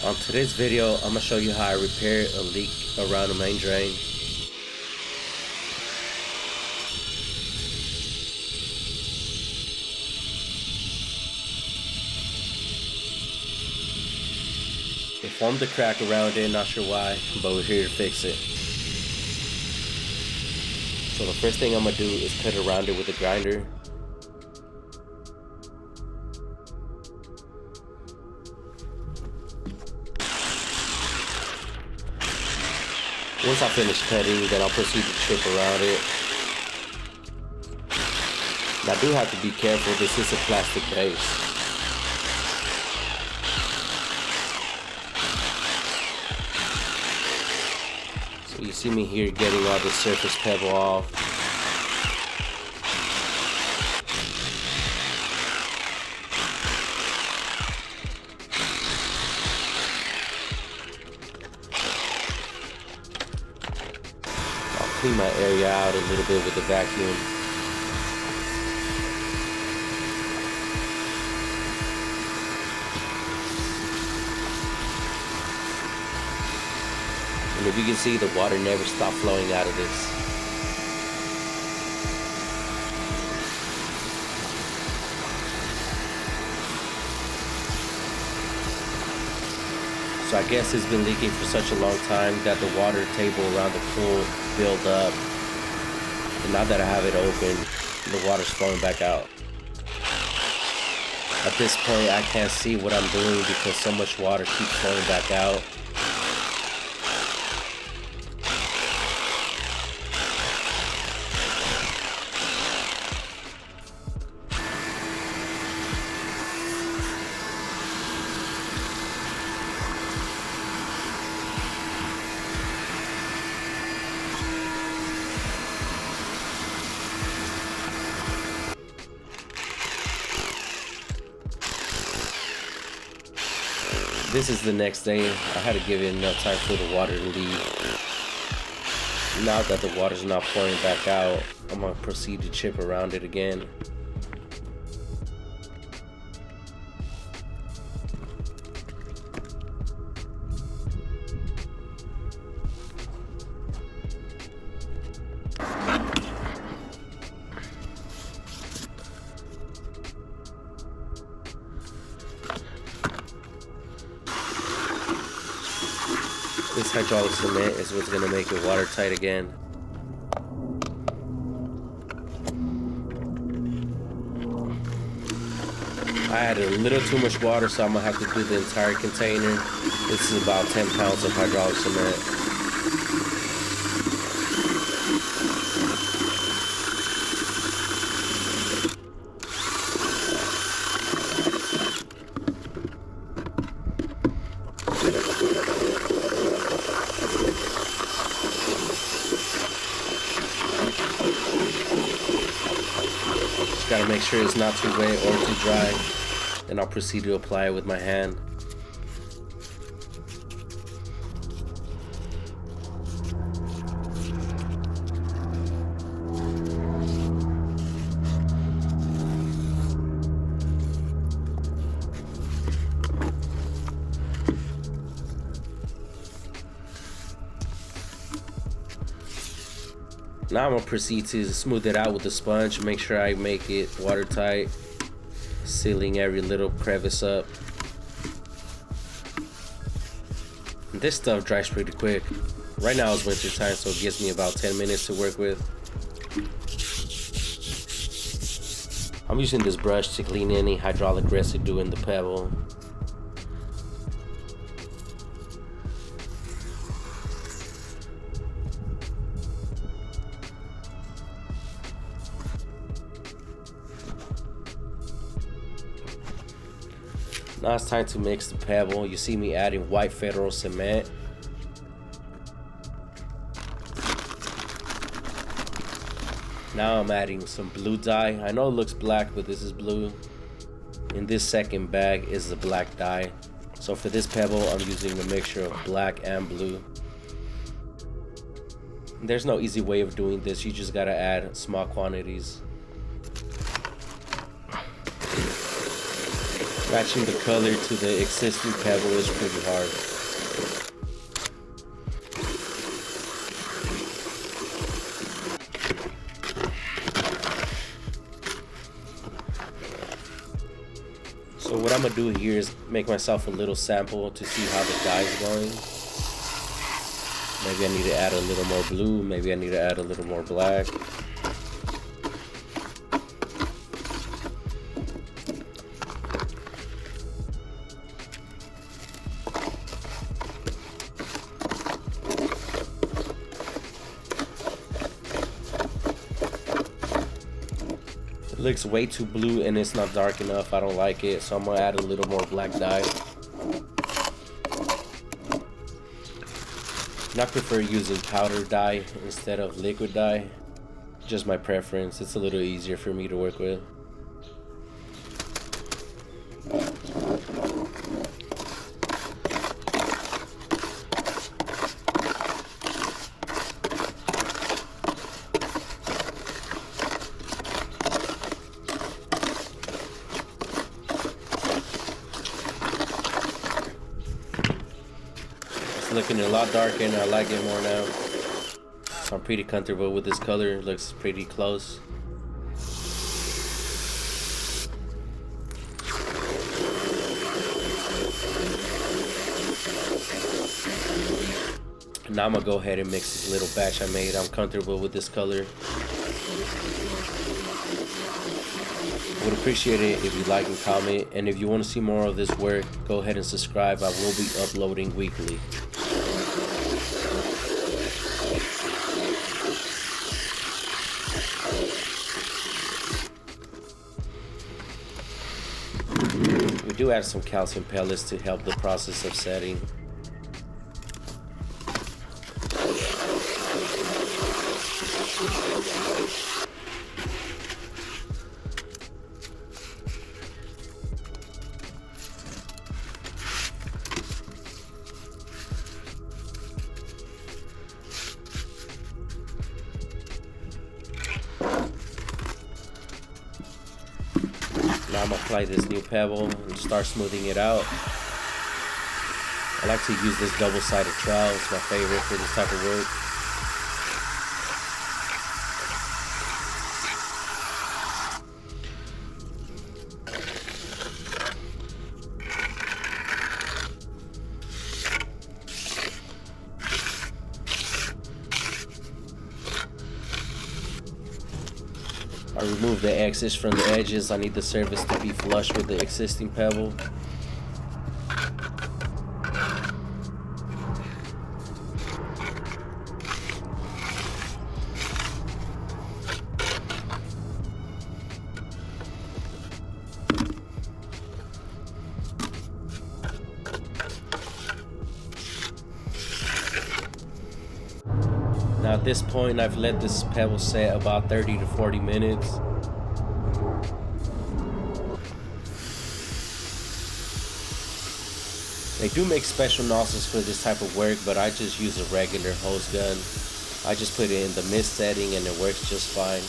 On today's video, I'm going to show you how I repair a leak around the main drain. It formed a crack around it, not sure why, but we're here to fix it. So the first thing I'm going to do is cut around it with a grinder. Once I finish cutting, then I'll proceed to chip around it. And I do have to be careful, this is a plastic base. So you see me here getting all the surface pebble off. Clean my area out a little bit with the vacuum. And if you can see, the water never stopped flowing out of this. So I guess it's been leaking for such a long time that the water table around the pool built up. And now that I have it open, the water's flowing back out. At this point, I can't see what I'm doing because so much water keeps flowing back out. This is the next day. I had to give it enough time for the water to leave. Now that the water's not pouring back out, I'm gonna proceed to chip around it again. This hydraulic cement is what's going to make it watertight again. I added a little too much water, so I'm going to have to do the entire container. This is about 10 pounds of hydraulic cement. Gotta make sure it's not too wet or too dry. Then I'll proceed to apply it with my hand. Now I'm gonna proceed to smooth it out with a sponge, make sure I make it watertight, sealing every little crevice up. And this stuff dries pretty quick. Right now it's winter time, so it gives me about 10 minutes to work with. I'm using this brush to clean any hydraulic residue in the pebble. Now it's time to mix the pebble. You see me adding white federal cement. Now I'm adding some blue dye. I know it looks black, but this is blue. In this second bag is the black dye. So for this pebble, I'm using a mixture of black and blue. There's no easy way of doing this. You just gotta add small quantities. Matching the color to the existing pebble is pretty hard. So what I'm gonna do here is make myself a little sample to see how the dye is going. Maybe I need to add a little more blue, maybe I need to add a little more black. It looks way too blue and it's not dark enough. I don't like it, so I'm gonna add a little more black dye. And I prefer using powder dye instead of liquid dye. Just my preference. It's a little easier for me to work with. Looking a lot darker and I like it more now. So I'm pretty comfortable with this color. It looks pretty close. Now I'm gonna go ahead and mix this little batch I made. I'm comfortable with this color. I would appreciate it if you like and comment, and if you want to see more of this work, go ahead and subscribe. I will be uploading weekly. We do add some calcium pellets to help the process of setting. Now I'm gonna apply this new pebble and start smoothing it out. I like to use this double-sided trowel. It's my favorite for this type of work. I remove the excess from the edges. I need the surface to be flush with the existing pebble. Now at this point, I've let this pebble set about 30 to 40 minutes. They do make special nozzles for this type of work, but I just use a regular hose gun. I just put it in the mist setting and it works just fine.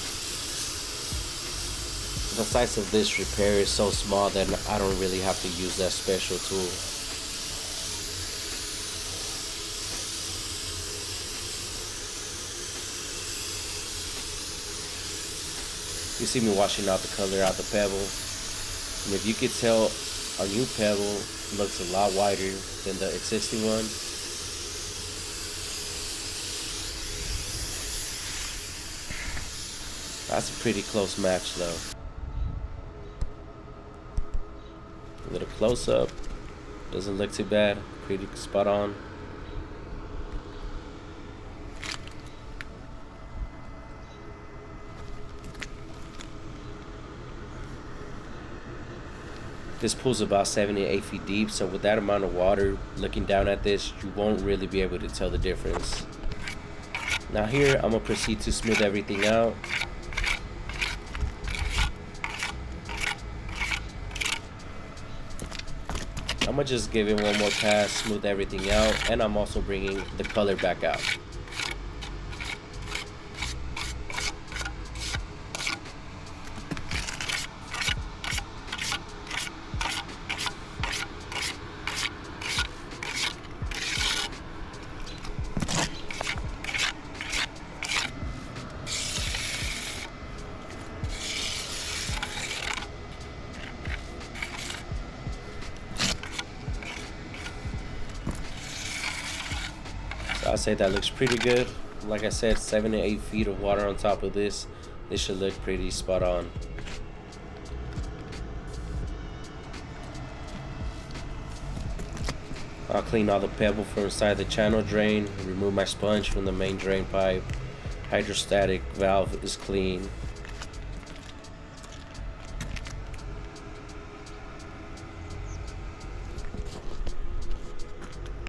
The size of this repair is so small that I don't really have to use that special tool. You see me washing out the color out the pebble, and if you could tell, our new pebble looks a lot whiter than the existing one. That's a pretty close match though. A little close up, doesn't look too bad, pretty spot on. This pool's about 7 to 8 feet deep, so with that amount of water, looking down at this, you won't really be able to tell the difference. Now here, I'm gonna proceed to smooth everything out. I'm gonna just give it one more pass, smooth everything out, and I'm also bringing the color back out. say that looks pretty good. Like I said, 7 to 8 feet of water on top of this. This should look pretty spot on. I'll clean all the pebble from inside the channel drain, remove my sponge from the main drain pipe. Hydrostatic valve is clean.